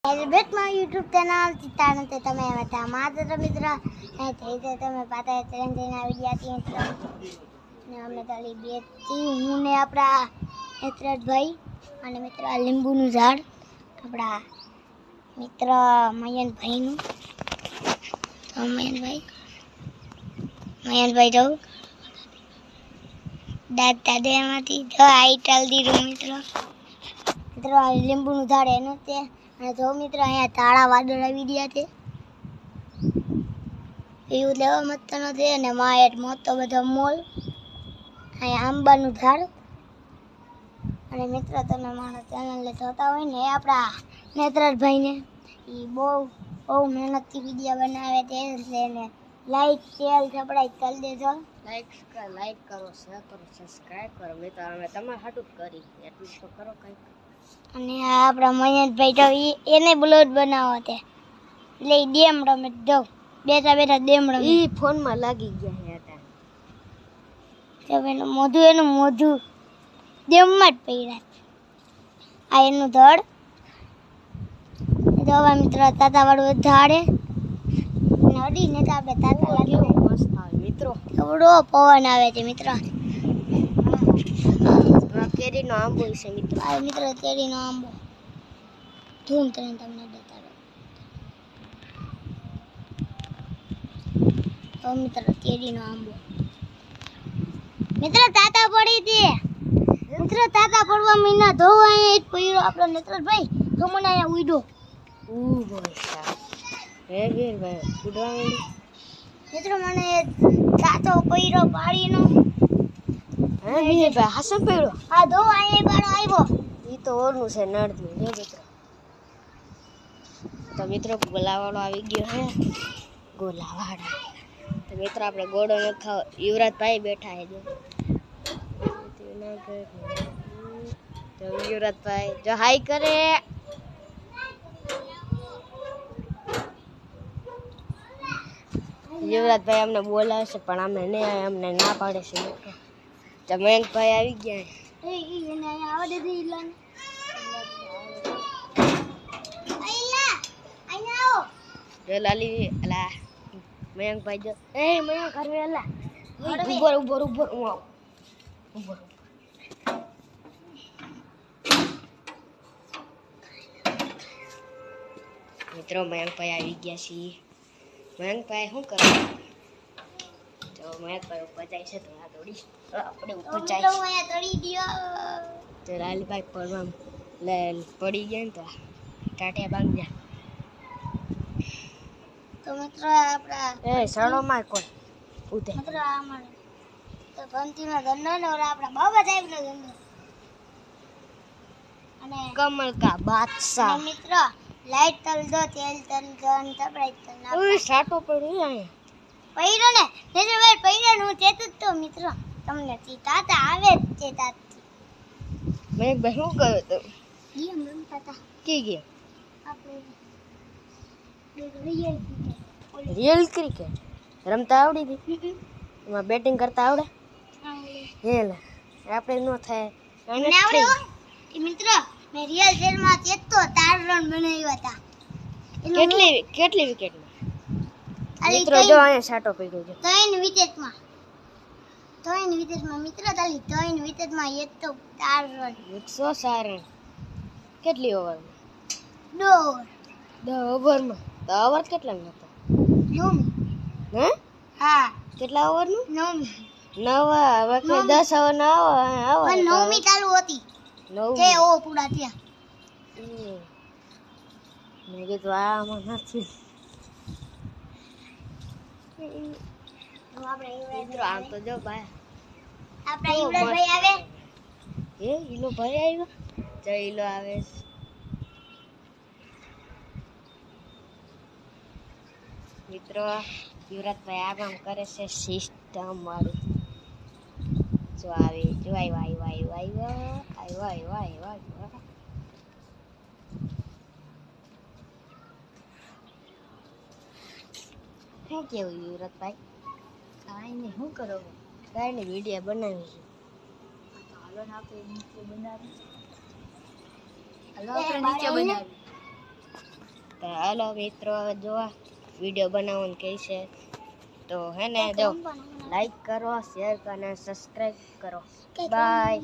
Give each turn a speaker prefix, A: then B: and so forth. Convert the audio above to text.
A: બેટ માં YouTube ચેનल ચિતાણ તે તમે હતા માત્ર મિત્ર એ થઈ તે તમે પાતા ચેલેન્જ ના વિડિયો હતી ને અમે તાલી બેટી હું ને આપડા હેતરાજભાઈ અને મિત્ર લીંબુ નું ઝાડ આપડા મિત્ર મયનભાઈ નું તો મયનભાઈ જો દાદા દેમાંથી તો આઈ ટાલ દીધું મિત્ર લીંબુ નું ઝાડ એનું તે અને જો મિત્ર અહીંયા તાળા વાદળ આવી ગયા છે એવું લેવા મત નથી અને માયટ મોટો બધો મોલ અહીંયા આંબાનું ઝાડ અને મિત્ર તમે મારા ચેનલ જોતા હોય ને આપણા નેત્રજભાઈને એ બહુ મહેનતથી વિડીયો બનાવે છે એટલે લાઈક શેર સબસ્ક્રાઇબ કરી દેજો
B: લાઈક કરો શેર કરો સબસ્ક્રાઇબ કરો મિત્ર અમે તમારે હાટું કરી એટલું તો કરો કંઈક
A: અને આપણા મહેનતભાઈ તો એને બ્લોગ બનાવો છે એટલે ડેમ રમે જો બેઠા ડેમ રમે
B: એ ફોનમાં લાગી ગયા હતા
A: તો એનું મોઢું ડેમમાં જ પડ્યા આ એનું ધડ તો હવે મિત્ર તાતા વાળું ઝાડે નડીને તો આપણે તાતા લાગે
B: મસ્ત આવે મિત્રો
A: એવડો પવન આવે છે મિત્ર
B: કેરીનો આંબો છે મિત્રો
A: આ મિત્ર કેરીનો આંબો ધૂમ કરીને તમને દેખાડો તો મિત્ર કેરીનો આંબો મિત્ર તાતા પડી હતી મિત્ર તાતા પડવા મહિના ધોવા અહીંયા જ પડ્યો આપણો નેત્રજભાઈ તો મને અહીંયા ઉડ્યો
B: હે ગીર ભાઈ ઉડવા
A: મિત્ર મને તાતો પડ્યો પાડીનો
B: હે ગીર ભાઈ હાસમ પડ્યો
A: હા ધોવા અહીંયા પાડો આવ્યો
B: ઈ તો ઓરનું છે નડતું હે મિત્રો તો મિત્રો ગોલાવાળો આવી ગયો હે ગોલાવાળો તો મિત્રો આપણે ગોળો ન ખાવ યુવરાજભાઈ બેઠા હે જો તો યુવરાજભાઈ જો હાઈ કરે યુવરાજભાઈ અમને બોલાવે છે પણ અમને ના પાડે છે તો મયંકભાઈ આવી ગયા
A: એને અહીંયા આવવા દે ઈલાને અહીંયા આવો
B: જો લાલી અલા મયંકભાઈ જો મયંક હરવે અલા ઉભર હું આવું ઉભર મિત્રો મયંકભાઈ આવી ગયા છીએ મયંકભાઈ શું કરો તો મયંકભાઈ ઉપર જાય છે તો આ દોડી આપણે ઉપર જાય
A: અહીંયા તળી ગયો
B: તો લાલભાઈ પડવા પડી ગયા ને તો ટાટિયા બાંધી
A: તો મિત્ર આપણા
B: સણોમાં કોણ ઉતે
A: મિત્ર અમારે તો ભંતીનો ધંધો ને ઓલા આપણા બાબા સાહેબનો ધંધો અને
B: કમલ કા બાદશાહ
A: મિત્ર લાઈટ તલ દો તેલ તલ ગન તબરાઈ તલ ના
B: ઓય સાટો પડ્યો અહીંયા
A: પૈરો ને ભાઈ હું ચેતું તો મિત્ર તમને તાતા આવે જ છે તાતી
B: મયંકભાઈ શું કહ્યું તો
A: ગેમ રમતા હતા
B: કે ગયા
A: આપણે
B: રિયલ ક્રિકેટ રમતા આવડી હતી એમાં બેટિંગ કરતા આવડે હે લે આપણે નો થાય
A: આવડે મિત્ર મેં રિયલ શેરમાં ચેતો 4 રન બનાવ્યા હતા
B: કેટલી વિકેટમાં મિત્રો જો અહીંયા સાટો પડ્યો છે
A: 3 વિકેટમાં મિત્ર તાલી 3 વિકેટમાં એક તો 4 રન
B: 104 રન કેટલી ઓવરમાં
A: 10
B: ઓવરમાં તો ઓવર કેટલા હતા
A: 9
B: હે
A: હા
B: કેટલા ઓવરનું
A: 9
B: હવે કે 10 ઓવર ના આવે
A: 9મી ચાલુ હતી
B: 9
A: જે ઓ પૂરા થયા
B: મેં કીધું આમાં નથી મિત્રો આમ તો જો ભાઈ
A: આપણા યુવરાજભાઈ આવે
B: ઈલો ભાઈ આવ્યો જો ઈલો આવે મિત્રો યુવરાજભાઈ આ કામ કરે છે સિસ્ટમ વાળું જો આવે જો આવ્યો શું કેવું યુવરાજભાઈ કાંઈ નહીં શું કરો કાંઈ નહીં વિડીયો બનાવી છે હાલો ને આપણે નીચે બનાવી હાલો આપણે નીચે બનાવી તો હાલો મિત્રો હવે જોવા વિડીયો બનાવવાનું કહે છે તો હે ને જો લાઈક કરો શેર કરો અને સબસ્ક્રાઈબ કરો બાય